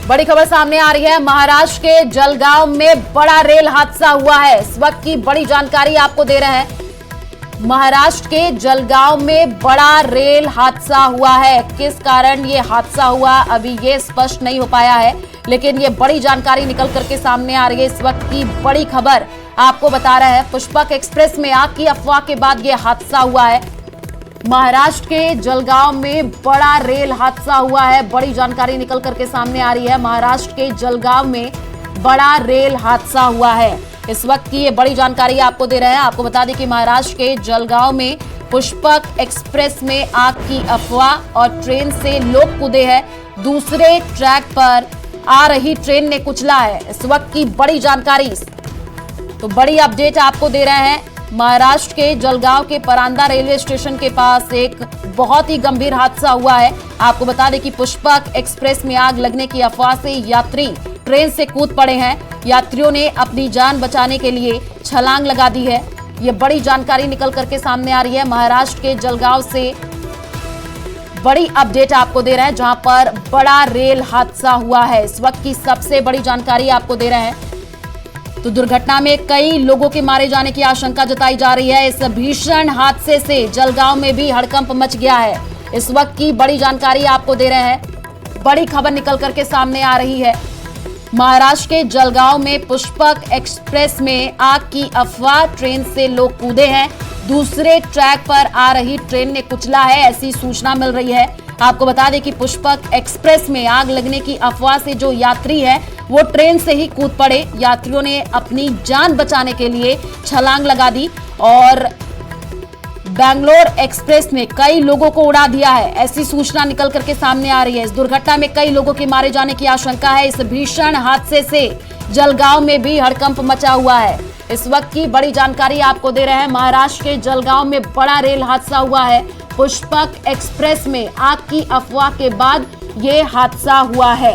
बड़ी खबर सामने आ रही है। महाराष्ट्र के जलगांव में बड़ा रेल हादसा हुआ है। इस वक्त की बड़ी जानकारी आपको दे रहे हैं। महाराष्ट्र के जलगांव में बड़ा रेल हादसा हुआ है। किस कारण ये हादसा हुआ अभी ये स्पष्ट नहीं हो पाया है, लेकिन ये बड़ी जानकारी निकल करके सामने आ रही है। इस वक्त की बड़ी खबर आपको बता रहे हैं। पुष्पक एक्सप्रेस में आग की अफवाह के बाद ये हादसा हुआ है। महाराष्ट्र के जलगांव में बड़ा रेल हादसा हुआ है। बड़ी जानकारी निकल करके सामने आ रही है। महाराष्ट्र के जलगांव में बड़ा रेल हादसा हुआ है। इस वक्त की ये बड़ी जानकारी आपको दे रहे हैं। आपको बता दें कि महाराष्ट्र के जलगांव में पुष्पक एक्सप्रेस में आग की अफवाह और ट्रेन से लोग कूदे हैं। दूसरे ट्रैक पर आ रही ट्रेन ने कुचला है। इस वक्त की बड़ी जानकारी, तो बड़ी अपडेट आपको दे रहे हैं। महाराष्ट्र के जलगांव के परांदा रेलवे स्टेशन के पास एक बहुत ही गंभीर हादसा हुआ है। आपको बता दें कि पुष्पक एक्सप्रेस में आग लगने की अफवाह से यात्री ट्रेन से कूद पड़े हैं। यात्रियों ने अपनी जान बचाने के लिए छलांग लगा दी है। ये बड़ी जानकारी निकल करके सामने आ रही है। महाराष्ट्र के जलगांव से बड़ी अपडेट आपको दे रहे हैं, जहां पर बड़ा रेल हादसा हुआ है। इस वक्त की सबसे बड़ी जानकारी आपको दे रहे हैं। तो दुर्घटना में कई लोगों के मारे जाने की आशंका जताई जा रही है। इस भीषण हादसे से जलगांव में भी हड़कंप मच गया है। इस वक्त की बड़ी जानकारी आपको दे रहे हैं। बड़ी खबर निकल करके सामने आ रही है। महाराष्ट्र के जलगांव में पुष्पक एक्सप्रेस में आग की अफवाह, ट्रेन से लोग कूदे हैं। दूसरे ट्रैक पर आ रही ट्रेन ने कुचला है, ऐसी सूचना मिल रही है। आपको बता दें कि पुष्पक एक्सप्रेस में आग लगने की अफवाह से जो यात्री है वो ट्रेन से ही कूद पड़े। यात्रियों ने अपनी जान बचाने के लिए छलांग लगा दी और बैंगलोर एक्सप्रेस ने कई लोगों को उड़ा दिया है, ऐसी सूचना निकल करके सामने आ रही है। इस दुर्घटना में कई लोगों के मारे जाने की आशंका है। इस भीषण हादसे से जलगांव में भी हड़कंप मचा हुआ है। इस वक्त की बड़ी जानकारी आपको दे रहे हैं। महाराष्ट्र के जलगांव में बड़ा रेल हादसा हुआ है। पुष्पक एक्सप्रेस में आग की अफवाह के बाद ये हादसा हुआ है।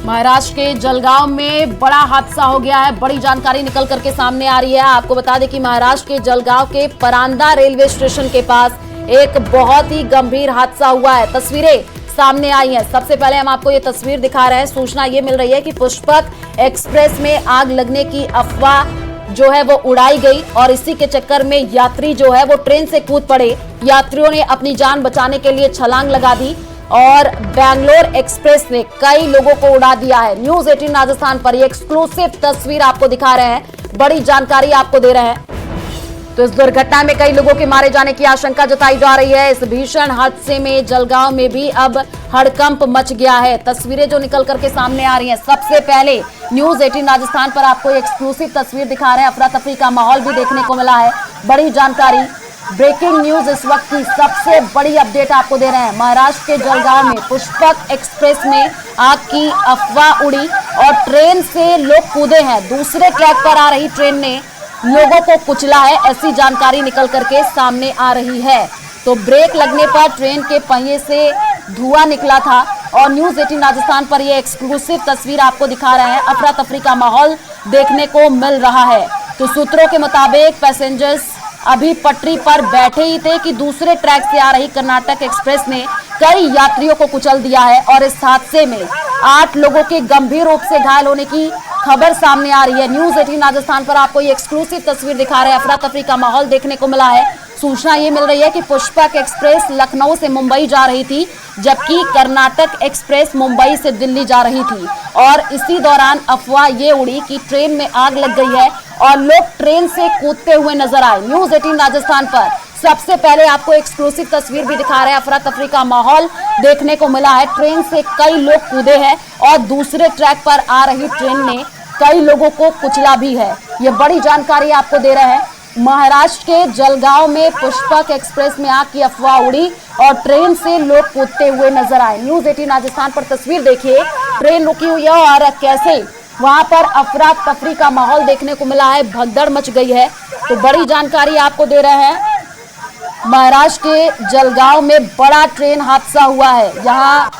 महाराष्ट्र के जलगांव में बड़ा हादसा हो गया है। बड़ी जानकारी निकल करके सामने आ रही है। आपको बता दें कि महाराष्ट्र के जलगांव के परांदा रेलवे स्टेशन के पास एक बहुत ही गंभीर हादसा हुआ है। तस्वीरें सामने आई हैं। सबसे पहले हम आपको ये तस्वीर दिखा रहे हैं। सूचना ये मिल रही है कि पुष्पक एक्सप्रेस में आग लगने की अफवाह जो है वो उड़ाई गई और इसी के चक्कर में यात्री जो है वो ट्रेन से कूद पड़े। यात्रियों ने अपनी जान बचाने के लिए छलांग लगा दी और बैंगलोर एक्सप्रेस ने कई लोगों को उड़ा दिया है। न्यूज 18 राजस्थान पर ये एक्सक्लूसिव तस्वीर आपको दिखा रहे हैं। बड़ी जानकारी आपको दे रहे हैं। तो इस दुर्घटना में कई लोगों के मारे जाने की आशंका जताई जा रही है। इस भीषण हादसे में जलगांव में भी अब हड़कंप मच गया है। तस्वीरें जो निकल करके सामने आ रही हैं, सबसे पहले न्यूज 18 राजस्थान पर आपको एक्सक्लूसिव तस्वीर दिखा रहे हैं। अफरा तफरी का माहौल भी देखने को मिला है। बड़ी जानकारी, ब्रेकिंग न्यूज, इस वक्त की सबसे बड़ी अपडेट आपको दे रहे हैं। महाराष्ट्र के जलगांव में पुष्पक एक्सप्रेस में आग की अफवाह उड़ी और ट्रेन से लोग कूदे हैं। दूसरे ट्रैक पर आ रही ट्रेन ने लोगों को कुचला है, ऐसी जानकारी निकल करके सामने आ रही है। तो ब्रेक लगने पर ट्रेन के पहिए से धुआं निकला था और न्यूज 18 राजस्थान पर यह एक्सक्लूसिव तस्वीर आपको दिखा रहे हैं। अफरा तफरी का माहौल देखने को मिल रहा है। तो सूत्रों के मुताबिक पैसेंजर्स अभी पटरी पर बैठे ही थे कि दूसरे ट्रैक से आ रही कर्नाटक एक्सप्रेस ने कई यात्रियों को कुचल दिया है और इस हादसे में 8 लोगों के गंभीर रूप से घायल होने की खबर सामने आ रही है। न्यूज 18 राजस्थान पर आपको ये एक्सक्लूसिव तस्वीर दिखा रहे हैं। अफरा तफरी का माहौल देखने को मिला है। सूचना ये मिल रही है कि पुष्पक एक्सप्रेस लखनऊ से मुंबई जा रही थी, जबकि कर्नाटक एक्सप्रेस मुंबई से दिल्ली जा रही थी और इसी दौरान अफवाह ये उड़ी कि ट्रेन में आग लग गई है और लोग ट्रेन से कूदते हुए नजर आए। न्यूज 18 राजस्थान पर सबसे पहले आपको एक्सक्लूसिव तस्वीर भी दिखा रहे हैं। अफरा तफरी का माहौल देखने को मिला है। ट्रेन से कई लोग कूदे हैं और दूसरे ट्रैक पर आ रही ट्रेन ने कई लोगों को कुचला भी है। ये बड़ी जानकारी आपको दे रहे हैं। महाराष्ट्र के जलगांव में पुष्पक एक्सप्रेस में आग की अफवाह उड़ी और ट्रेन से लोग कूदते हुए नजर आए। न्यूज 18 राजस्थान पर तस्वीर देखिए। ट्रेन रुकी हुई है और कैसे वहां पर अफरा तफरी का माहौल देखने को मिला है। भगदड़ मच गई है। तो बड़ी जानकारी आपको दे रहे हैं। महाराष्ट्र के जलगांव में बड़ा ट्रेन हादसा हुआ है। यहाँ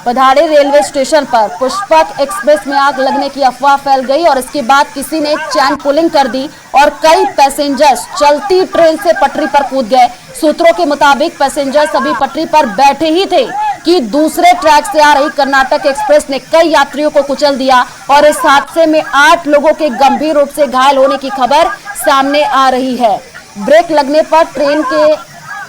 पधाड़े रेलवे स्टेशन पर पुष्पक एक्सप्रेस में आग लगने की अफवाह फैल गई और इसके बाद किसी ने चैन पुलिंग कर दी और कई पैसेंजर्स चलती ट्रेन से पटरी पर कूद गए। सूत्रों के मुताबिक पैसेंजर्स अभी पटरी पर बैठे ही थे कि दूसरे ट्रैक से आ रही कर्नाटक एक्सप्रेस ने कई यात्रियों को कुचल दिया और इस हादसे में 8 लोगों के गंभीर रूप से घायल होने की खबर सामने आ रही है। ब्रेक लगने पर ट्रेन के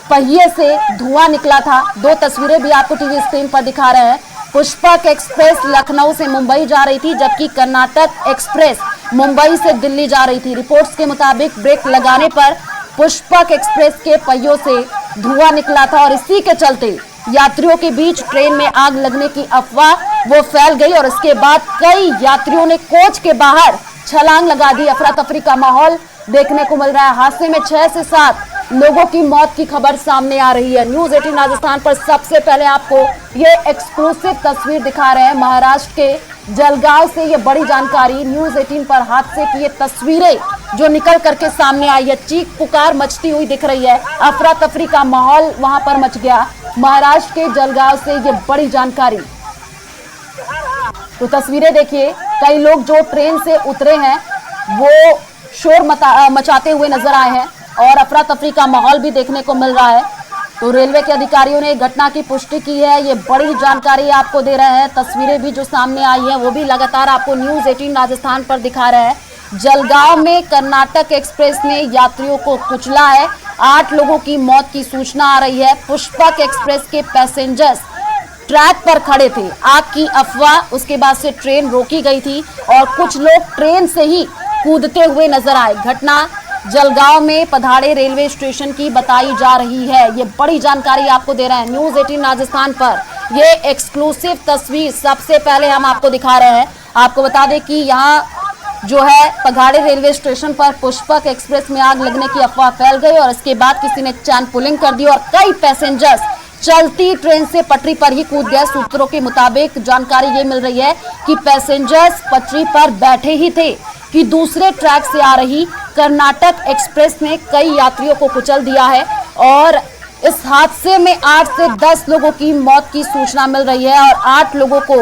पहिए से धुआं निकला था। 2 तस्वीरें भी आपको टीवी स्क्रीन पर दिखा रहे हैं। पुष्पक एक्सप्रेस लखनऊ से मुंबई जा रही थी, जबकि कर्नाटक एक्सप्रेस मुंबई से दिल्ली जा रही थी। रिपोर्ट्स के मुताबिक ब्रेक लगाने पर पुष्पक एक्सप्रेस के पहियों से धुआं निकला था और इसी के चलते यात्रियों के बीच ट्रेन में आग लगने की अफवाह वो फैल गई और इसके बाद कई यात्रियों ने कोच के बाहर छलांग लगा दी। अफरा तफरी का माहौल देखने को मिल रहा है। हादसे में 6 से 7 लोगों की मौत की खबर सामने आ रही है। न्यूज़ 18 राजस्थान पर सबसे पहले आपको ये एक्सक्लूसिव तस्वीर दिखा रहे हैं। महाराष्ट्र के जलगांव से ये बड़ी जानकारी। न्यूज़ 18 पर हादसे की ये तस्वीरें जो निकल करके सामने आई है, चीख पुकार मचती हुई दिख रही है। अफरा तफरी का माहौल वहां पर मच गया। महाराष्ट्र के जलगांव से ये बड़ी जानकारी। तो तस्वीरें देखिए, कई लोग जो ट्रेन से उतरे हैं वो शोर मचाते हुए नजर आए हैं और अफरा तफरी का माहौल भी देखने को मिल रहा है। तो रेलवे के अधिकारियों ने घटना की पुष्टि की है। ये बड़ी जानकारी आपको दे रहे हैं। तस्वीरें भी जो सामने आई हैं वो भी लगातार आपको न्यूज़ 18 राजस्थान पर दिखा रहे हैं। जलगांव में कर्नाटक एक्सप्रेस ने यात्रियों को कुचला है। 8 लोगों की मौत की सूचना आ रही है। पुष्पक एक्सप्रेस के पैसेंजर्स ट्रैक पर खड़े थे। आग की अफवाह, उसके बाद से ट्रेन रोकी गई थी और कुछ लोग ट्रेन से ही कूदते हुए नजर आए। घटना जलगांव में पधाड़े रेलवे स्टेशन की बताई जा रही है। ये बड़ी जानकारी आपको दे रहे हैं न्यूज़ 18 राजस्थान पर। ये एक्सक्लूसिव तस्वीर सबसे पहले हम आपको दिखा रहे हैं। आपको बता दें कि यहाँ जो है पघाड़े रेलवे स्टेशन पर पुष्पक एक्सप्रेस में आग लगने की अफवाह फैल गई और इसके बाद किसी ने चैन पुलिंग कर दी और कई पैसेंजर्स चलती ट्रेन से पटरी पर ही कूद गए। सूत्रों के मुताबिक जानकारी ये मिल रही है कि पैसेंजर्स पटरी पर बैठे ही थे कि दूसरे ट्रैक से आ रही कर्नाटक एक्सप्रेस ने कई यात्रियों को कुचल दिया है और इस हादसे में 8 से 10 लोगों की मौत की सूचना मिल रही है और 8 लोगों को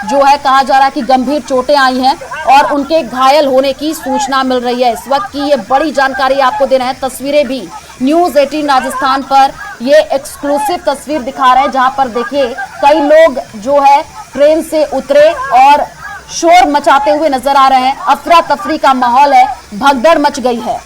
जो है कहा जा रहा है कि गंभीर चोटें आई हैं और उनके घायल होने की सूचना मिल रही है। इस वक्त की ये बड़ी जानकारी आपको दे रहे हैं। तस्वीरें भी न्यूज़ 18 राजस्थान पर ये एक्सक्लूसिव तस्वीर दिखा रहे हैं, जहां पर देखिए कई लोग जो है ट्रेन से उतरे और शोर मचाते हुए नजर आ रहे हैं। अफरा तफरी का माहौल है, भगदड़ मच गई है।